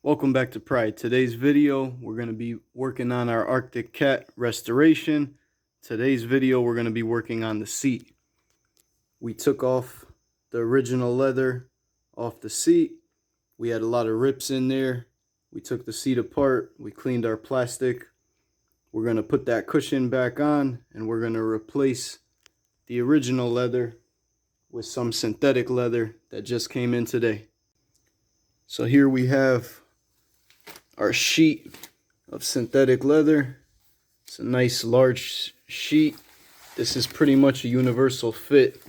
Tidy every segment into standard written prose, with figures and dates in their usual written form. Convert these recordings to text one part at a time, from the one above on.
Welcome back to Pride. Today's video, we're going to be working on our Arctic Cat restoration. Today's video, we're going to be working on the seat. We took off the original leather off the seat. We had a lot of rips in there. We took the seat apart. We cleaned our plastic. We're going to put that cushion back on, and we're going to replace the original leather with some synthetic leather that just came in today. So here we have our sheet of synthetic leather. It's a nice large sheet. This is pretty much a universal fit.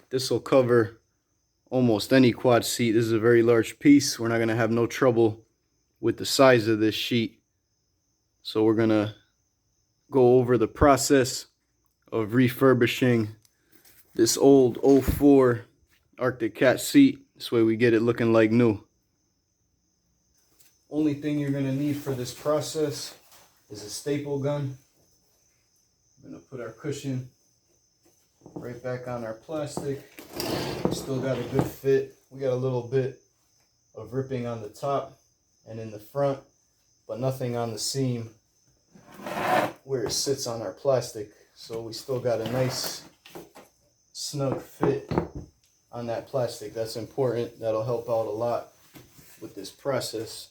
This will cover almost any quad seat. This is a very large piece. We're not going to have no trouble with the size of this sheet. So we're going to go over the process of refurbishing this old 04 Arctic Cat seat. This way we get it looking like new. Only thing you're going to need for this process is a staple gun. I'm going to put our cushion right back on our plastic. Still got a good fit. We got a little bit of ripping on the top and in the front, but nothing on the seam where it sits on our plastic. So we still got a nice snug fit on that plastic. That's important. That'll help out a lot with this process.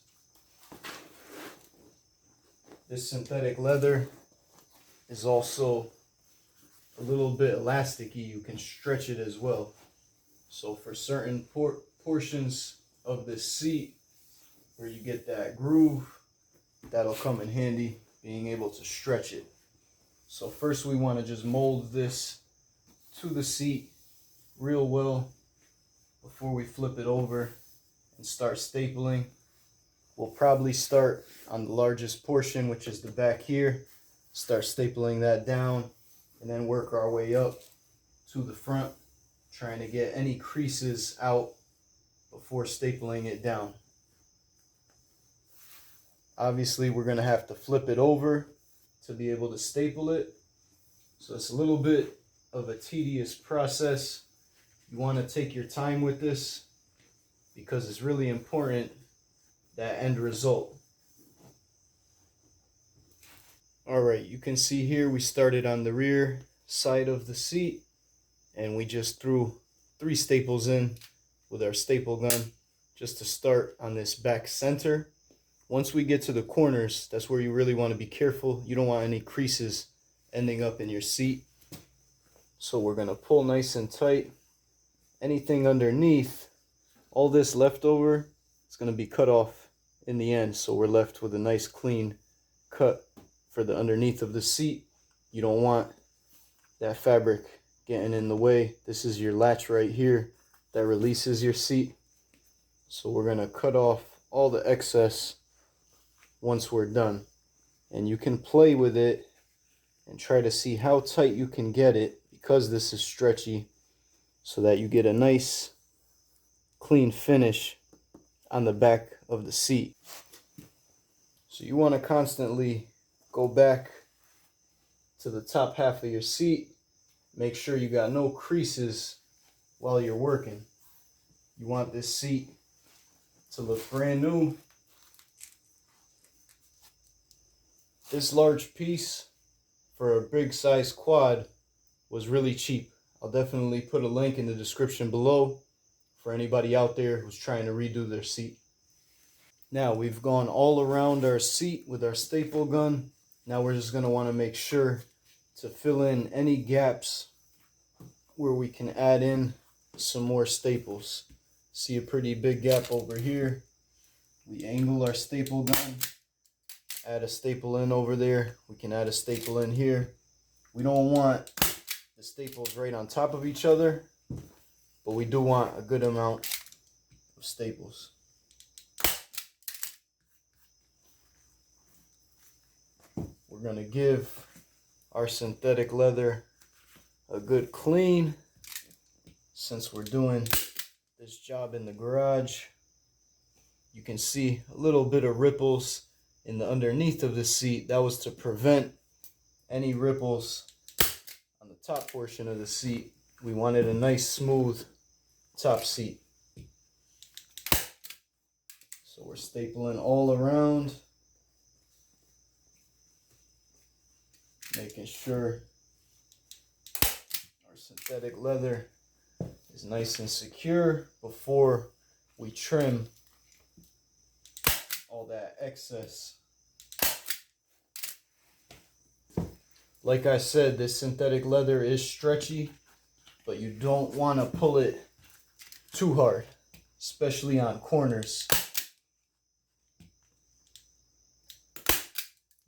This synthetic leather is also a little bit elasticy. You can stretch it as well. So for certain portions of this seat where you get that groove, that'll come in handy, being able to stretch it. So first we want to just mold this to the seat real well before we flip it over and start stapling. We'll probably start on the largest portion, which is the back here. Start stapling that down and then work our way up to the front, trying to get any creases out before stapling it down. Obviously, we're going to have to flip it over to be able to staple it. So it's a little bit of a tedious process. You want to take your time with this because it's really important, that end result. Alright, you can see here we started on the rear side of the seat and we just threw 3 staples in with our staple gun just to start on this back center. Once we get to the corners, that's where you really want to be careful. You don't want any creases ending up in your seat. So we're going to pull nice and tight. Anything underneath, all this leftover, it's going to be cut off in the end, so we're left with a nice clean cut for the underneath of the seat. You don't want that fabric getting in the way. This is your latch right here that releases your seat. So we're going to cut off all the excess once we're done. And you can play with it and try to see how tight you can get it, because this is stretchy, so that you get a nice clean finish on the back of the seat. So you want to constantly go back to the top half of your seat. Make sure you got no creases while you're working. You want this seat to look brand new. This large piece for a big size quad was really cheap. I'll definitely put a link in the description below for anybody out there who's trying to redo their seat. Now we've gone all around our seat with our staple gun. Now we're just going to want to make sure to fill in any gaps where we can add in some more staples. See a pretty big gap over here. We angle our staple gun, add a staple in over there. We can add a staple in here. We don't want the staples right on top of each other, but we do want a good amount of staples. We're going to give our synthetic leather a good clean, since we're doing this job in the garage. You can see a little bit of ripples in the underneath of the seat. That was to prevent any ripples on the top portion of the seat. We wanted a nice smooth top seat. So So we're stapling all around, making sure our synthetic leather is nice and secure before we trim all that excess. Like I said, this synthetic leather is stretchy, but you don't want to pull it too hard, especially on corners.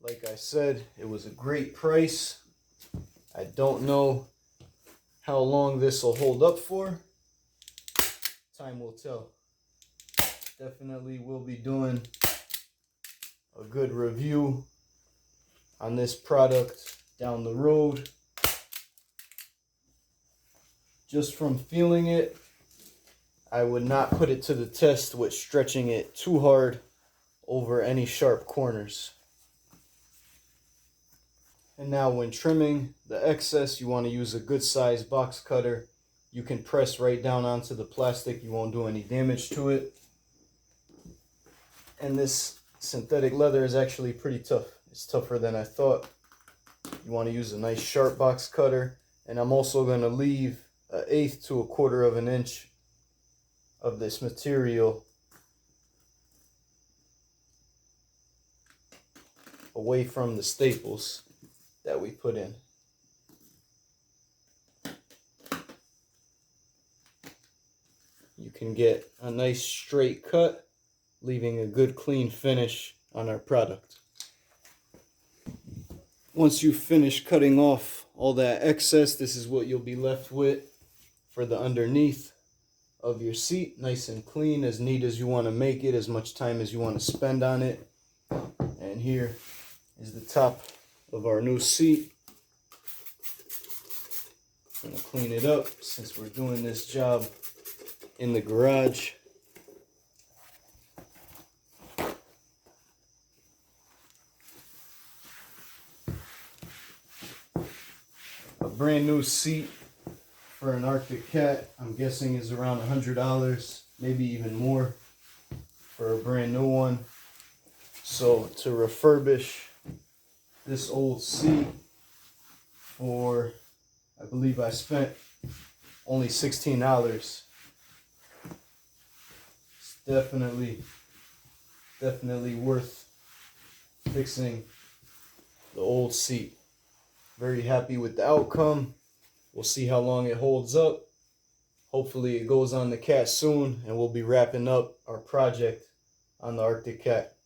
Like I said, it was a great price. I don't know how long this will hold up for. Time will tell. Definitely will be doing a good review on this product down the road. Just from feeling it, I would not put it to the test with stretching it too hard over any sharp corners. And now when trimming the excess, you want to use a good size box cutter. You can press right down onto the plastic. You won't do any damage to it. And this synthetic leather is actually pretty tough. It's tougher than I thought. You want to use a nice sharp box cutter. And I'm also going to leave 1/8 to 1/4 of an inch of this material away from the staples that we put in. You can get a nice straight cut, leaving a good clean finish on our product. Once you finish cutting off all that excess, this is what you'll be left with for the underneath of your seat. Nice and clean, as neat as you want to make it, as much time as you want to spend on it. And here is the top of our new seat. I'm going to clean it up since we're doing this job in the garage. A brand new seat for an Arctic Cat, I'm guessing, is around $100, maybe even more for a brand new one. So to refurbish this old seat for, I believe I spent only $16. It's definitely worth fixing the old seat. Very happy with the outcome. We'll see how long it holds up. Hopefully it goes on the cat soon, and we'll be wrapping up our project on the Arctic Cat.